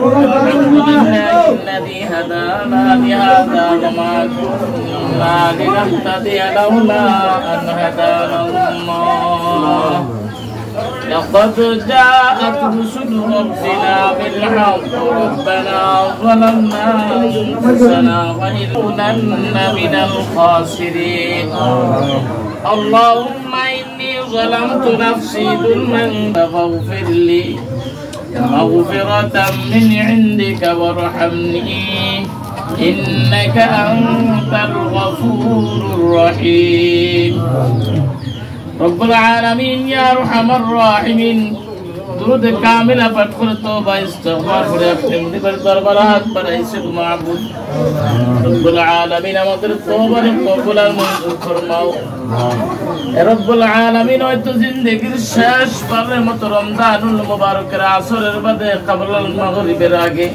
الحمد لله الذي هدانا لهذا وما كنا لنهتدي لولا أن هدانا الله لقد جاءت رسل ربنا بالحق ربنا ظلمنا أنفسنا وإن كنا من الخاسرين اللهم إني ظلمت نفسي ظلما فاغفر لي مغفرة من عندك وارحمني إنك أنت الغفور الرحيم رب العالمين يا أرحم الراحمين درود كاملة فتح توبة استغفار فريقتم دبر دربرات برئيسك معبود رب العالمين مدر توبة قبول المنزل فرماو رب العالمين ويتو زندگی شاش پر مت رمضان المبارك العصر البدء قبل المغرب راگے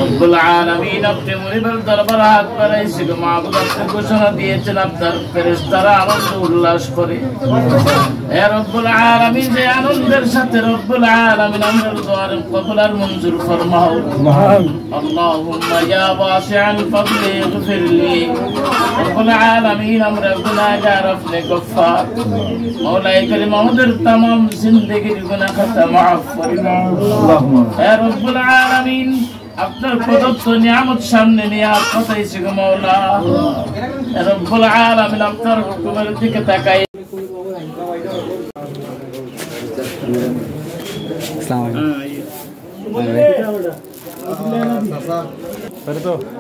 رب العالمين اپنے منبر دربرات برئيسك معبود اپنے ঘোষণা দিয়েছেন আপনার ফেরেশতারা আনন্দ উল্লাস করে এ রব্বুল আলামিন যে আনন্দের সাথে রব্বুল আলামিন আমাদের দোয়া কবুল আর মঞ্জুর ফরমাও আল্লাহুম্মা ইয়া ওয়াসিআল ফাদলি ইগফির লি রব্বুল আলামিন আমরা গুনাহগার আপনি গফফার মওলাই করিম আমাদের तमाम জিন্দেগির গুনাহ খাতা maaf ফরমাও হে রব্বুল আলামিন আপনার প্রদত্ত নিয়ামত সামনে নিয়ে কথাই ছিল মাওলা হে রব্বুল আলামিন আপনার হুকুমের দিকে তাকাই अस्सलाम वालेकुम